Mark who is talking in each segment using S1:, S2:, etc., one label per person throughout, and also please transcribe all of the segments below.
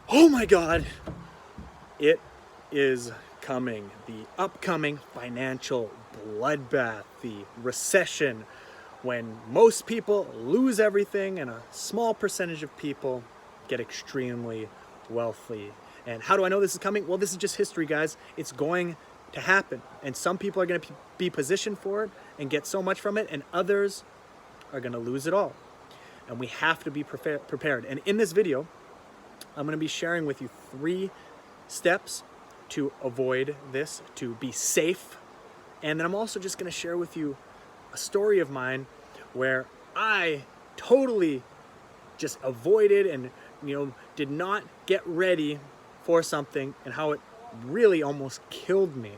S1: Oh my God, it is coming. The upcoming financial bloodbath, the recession, when most people lose everything and a small percentage of people get extremely wealthy. And how do I know this is coming? Well, this is just history, guys. It's going to happen. And some people are going to be positioned for it and get so much from it, and others are going to lose it all. And we have to be prepared. And in this video, I'm going to be sharing with you 3 steps to avoid this, to be safe. And then I'm also just going to share with you a story of mine where I totally just avoided and did not get ready for something, and how it really almost killed me.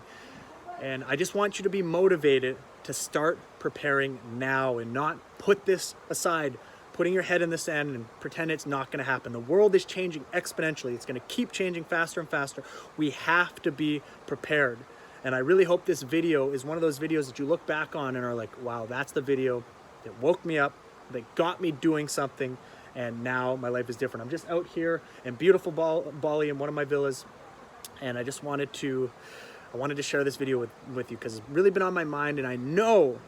S1: And I just want you to be motivated to start preparing now and not put this aside, putting your head in the sand and pretend it's not going to happen. The world is changing exponentially. It's going to keep changing faster and faster. We have to be prepared. And I really hope this video is one of those videos that you look back on and are like, wow, that's the video that woke me up, that got me doing something, and now my life is different. I'm just out here in beautiful Bali in one of my villas, and I just wanted to share this video with you because it's really been on my mind, and I know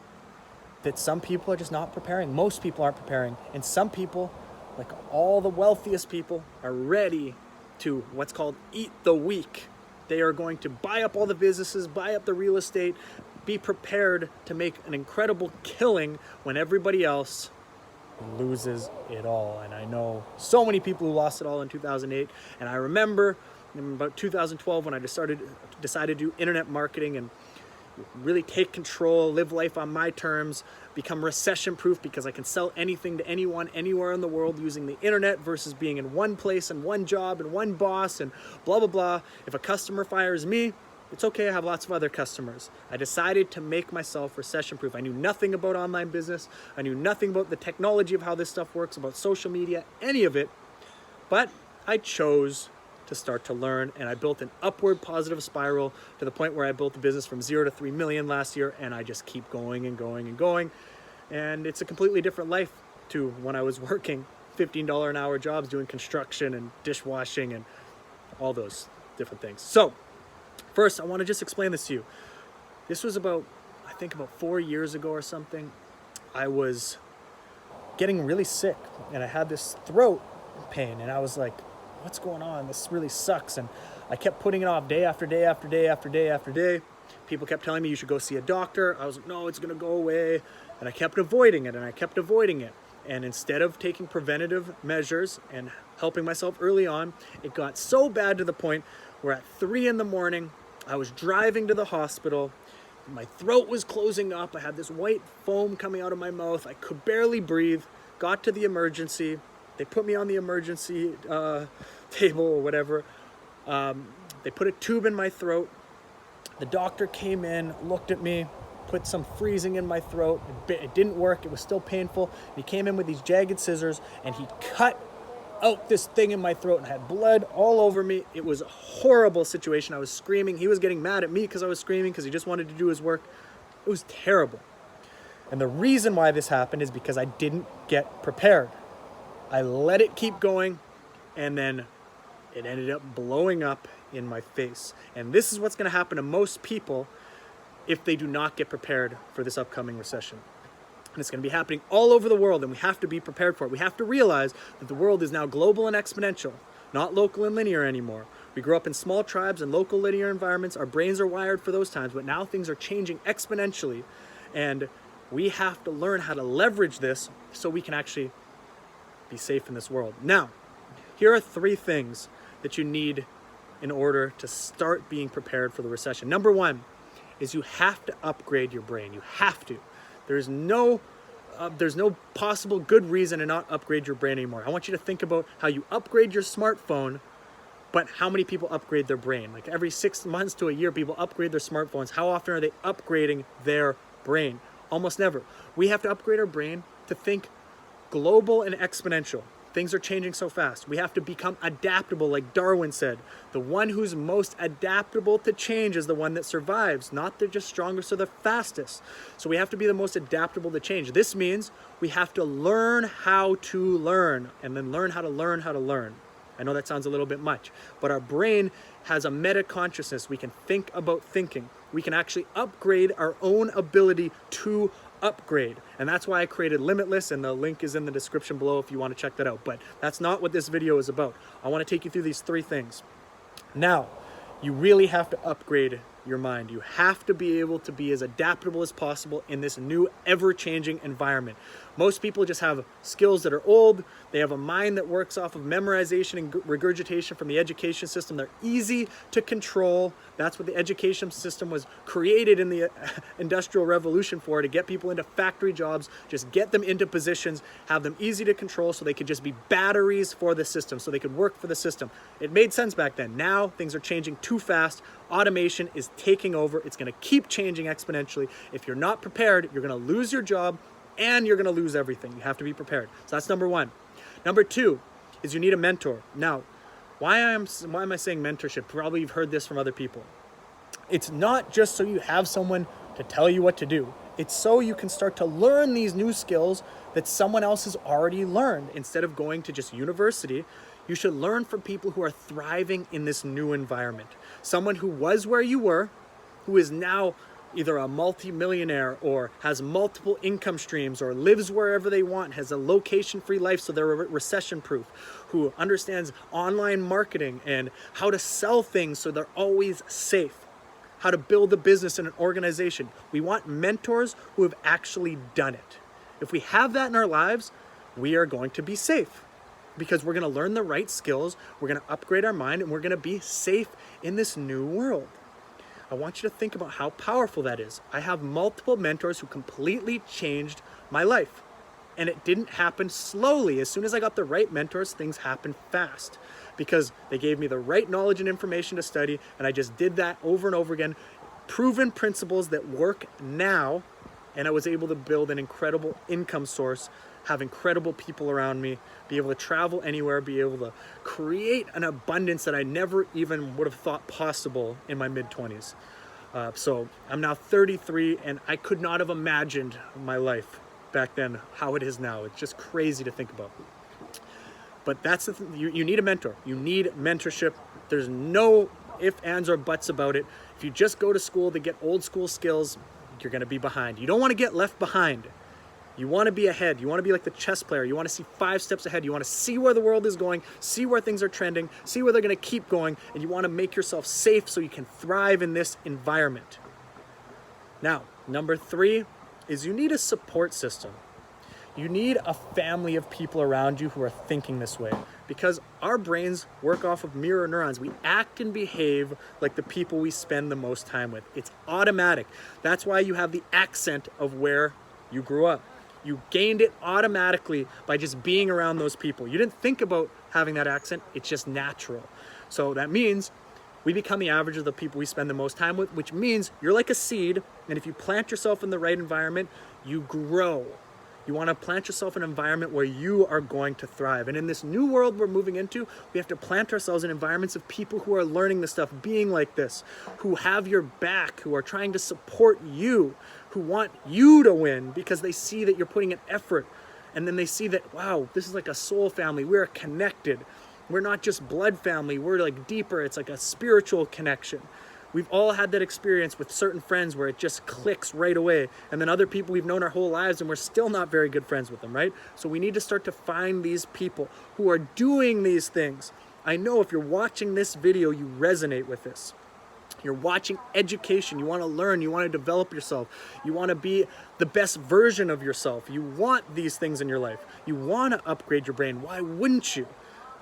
S1: that some people are just not preparing. Most people aren't preparing. And some people, like all the wealthiest people, are ready to what's called eat the week. They are going to buy up all the businesses, buy up the real estate, be prepared to make an incredible killing when everybody else loses it all. And I know so many people who lost it all in 2008. And I remember in about 2012 when I decided to do internet marketing and really take control, live life on my terms, become recession proof because I can sell anything to anyone, anywhere in the world using the internet versus being in one place and one job and one boss and blah, blah, blah. If a customer fires me, it's okay, I have lots of other customers. I decided to make myself recession proof. I knew nothing about online business. I knew nothing about the technology of how this stuff works, about social media, any of it. But I chose to start to learn, and I built an upward positive spiral to the point where I built the business from 0 to 3 million last year, and I just keep going and going and going. And it's a completely different life to when I was working $15 an hour jobs doing construction and dishwashing and all those different things. So first, I want to just explain this to you. This was about 4 years ago or something. I was getting really sick, and I had this throat pain, and I was like, what's going on? This really sucks. And I kept putting it off day after day after day after day after day. People kept telling me you should go see a doctor. I was like, no, it's going to go away. And I kept avoiding it, and I kept avoiding it. And instead of taking preventative measures and helping myself early on, it got so bad to the point where at 3 in the morning, I was driving to the hospital. My throat was closing up. I had this white foam coming out of my mouth. I could barely breathe. Got to the emergency. They put me on the emergency table or whatever. They put a tube in my throat. The doctor came in, looked at me, put some freezing in my throat. It didn't work. It was still painful. He came in with these jagged scissors, and he cut out this thing in my throat and had blood all over me. It was a horrible situation. I was screaming. He was getting mad at me because I was screaming because he just wanted to do his work. It was terrible. And the reason why this happened is because I didn't get prepared. I let it keep going, and then it ended up blowing up in my face. And this is what's going to happen to most people if they do not get prepared for this upcoming recession. And it's going to be happening all over the world, and we have to be prepared for it. We have to realize that the world is now global and exponential, not local and linear anymore. We grew up in small tribes and local linear environments. Our brains are wired for those times, but now things are changing exponentially, and we have to learn how to leverage this so we can actually be safe in this world. Now, here are 3 things that you need in order to start being prepared for the recession. Number 1 is you have to upgrade your brain. You have to. There's no possible good reason to not upgrade your brain anymore. I want you to think about how you upgrade your smartphone, but how many people upgrade their brain? Like every 6 months to a year, people upgrade their smartphones. How often are they upgrading their brain? Almost never. We have to upgrade our brain to think global and exponential. Things are changing so fast. We have to become adaptable, like Darwin said. The one who's most adaptable to change is the one that survives, not the just strongest or the fastest. So we have to be the most adaptable to change. This means we have to learn how to learn, and then learn how to learn how to learn. I know that sounds a little bit much, but our brain has a meta consciousness. We can think about thinking. We can actually upgrade our own ability to upgrade. And that's why I created Limitless, and the link is in the description below if you want to check that out. But that's not what this video is about. I want to take you through these 3 things. Now, you really have to upgrade your mind. You have to be able to be as adaptable as possible in this new, ever-changing environment. Most people just have skills that are old. They have a mind that works off of memorization and regurgitation from the education system. They're easy to control. That's what the education system was created in the Industrial Revolution for, to get people into factory jobs, just get them into positions, have them easy to control so they could just be batteries for the system, so they could work for the system. It made sense back then. Now things are changing too fast. Automation is taking over. It's going to keep changing exponentially. If you're not prepared, you're going to lose your job and you're going to lose everything. You have to be prepared. So that's number 1. Number 2 is you need a mentor. Now, why am I saying mentorship? Probably you've heard this from other people. It's not just so you have someone to tell you what to do. It's so you can start to learn these new skills that someone else has already learned. Instead of going to just university, you should learn from people who are thriving in this new environment. Someone who was where you were, who is now either a multi-millionaire or has multiple income streams or lives wherever they want, has a location-free life so they're recession-proof, who understands online marketing and how to sell things so they're always safe, how to build a business and an organization. We want mentors who have actually done it. If we have that in our lives, we are going to be safe because we're going to learn the right skills, we're going to upgrade our mind, and we're going to be safe in this new world. I want you to think about how powerful that is. I have multiple mentors who completely changed my life. And it didn't happen slowly. As soon as I got the right mentors, things happened fast because they gave me the right knowledge and information to study. And I just did that over and over again. Proven principles that work now. And I was able to build an incredible income source, have incredible people around me, be able to travel anywhere, be able to create an abundance that I never even would have thought possible in my mid-20s. So I'm now 33, and I could not have imagined my life back then how it is now. It's just crazy to think about. But that's the thing. You need a mentor. You need mentorship. There's no ifs, ands, or buts about it. If you just go to school to get old school skills, you're going to be behind. You don't want to get left behind. You want to be ahead. You want to be like the chess player. You want to see 5 steps ahead. You want to see where the world is going, see where things are trending, see where they're going to keep going, and you want to make yourself safe so you can thrive in this environment. Now, number 3 is you need a support system. You need a family of people around you who are thinking this way, because our brains work off of mirror neurons. We act and behave like the people we spend the most time with. It's automatic. That's why you have the accent of where you grew up. You gained it automatically by just being around those people. You didn't think about having that accent. It's just natural. So that means we become the average of the people we spend the most time with, which means you're like a seed, and if you plant yourself in the right environment, you grow. You want to plant yourself in an environment where you are going to thrive. And in this new world we're moving into, we have to plant ourselves in environments of people who are learning this stuff, being like this, who have your back, who are trying to support you, who want you to win because they see that you're putting an effort. And then they see that, wow, this is like a soul family. We're connected. We're not just blood family. We're like deeper. It's like a spiritual connection. We've all had that experience with certain friends where it just clicks right away. And then other people we've known our whole lives and we're still not very good friends with them, right? So we need to start to find these people who are doing these things. I know if you're watching this video, you resonate with this. You're watching education. You want to learn. You want to develop yourself. You want to be the best version of yourself. You want these things in your life. You want to upgrade your brain. Why wouldn't you?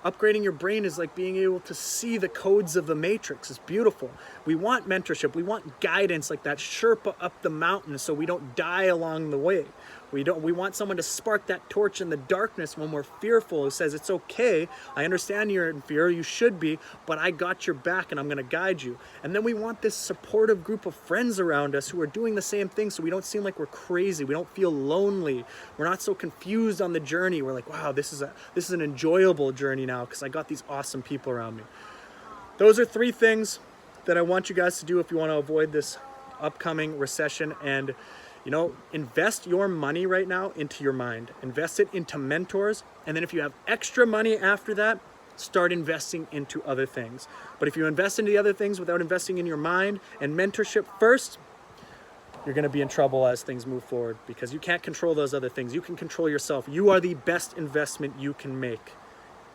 S1: Upgrading your brain is like being able to see the codes of the matrix. It's beautiful. We want mentorship. We want guidance like that Sherpa up the mountain so we don't die along the way. We want someone to spark that torch in the darkness when we're fearful, who says, it's okay, I understand you're in fear, you should be, but I got your back and I'm going to guide you. And then we want this supportive group of friends around us who are doing the same thing so we don't seem like we're crazy, we don't feel lonely, we're not so confused on the journey. We're like, wow, this is an enjoyable journey now because I got these awesome people around me. Those are 3 things that I want you guys to do if you want to avoid this upcoming recession. And invest your money right now into your mind. Invest it into mentors. And then if you have extra money after that, start investing into other things. But if you invest into the other things without investing in your mind and mentorship first, you're going to be in trouble as things move forward, because you can't control those other things. You can control yourself. You are the best investment you can make.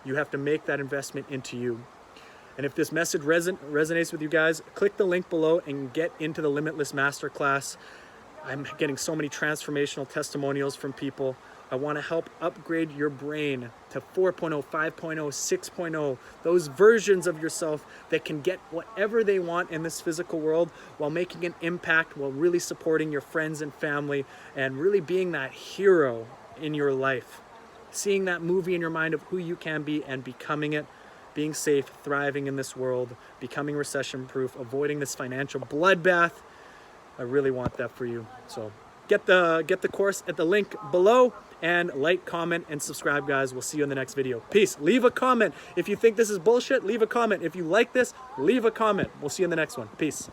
S1: You have to make that investment into you. And if this message resonates with you guys, click the link below and get into the Limitless Masterclass. I'm getting so many transformational testimonials from people. I want to help upgrade your brain to 4.0, 5.0, 6.0, those versions of yourself that can get whatever they want in this physical world while making an impact, while really supporting your friends and family, and really being that hero in your life. Seeing that movie in your mind of who you can be and becoming it, being safe, thriving in this world, becoming recession-proof, avoiding this financial bloodbath. I really want that for you. So get the course at the link below, and like, comment, and subscribe, guys. We'll see you in the next video. Peace. Leave a comment. If you think this is bullshit, leave a comment. If you like this, leave a comment. We'll see you in the next one. Peace.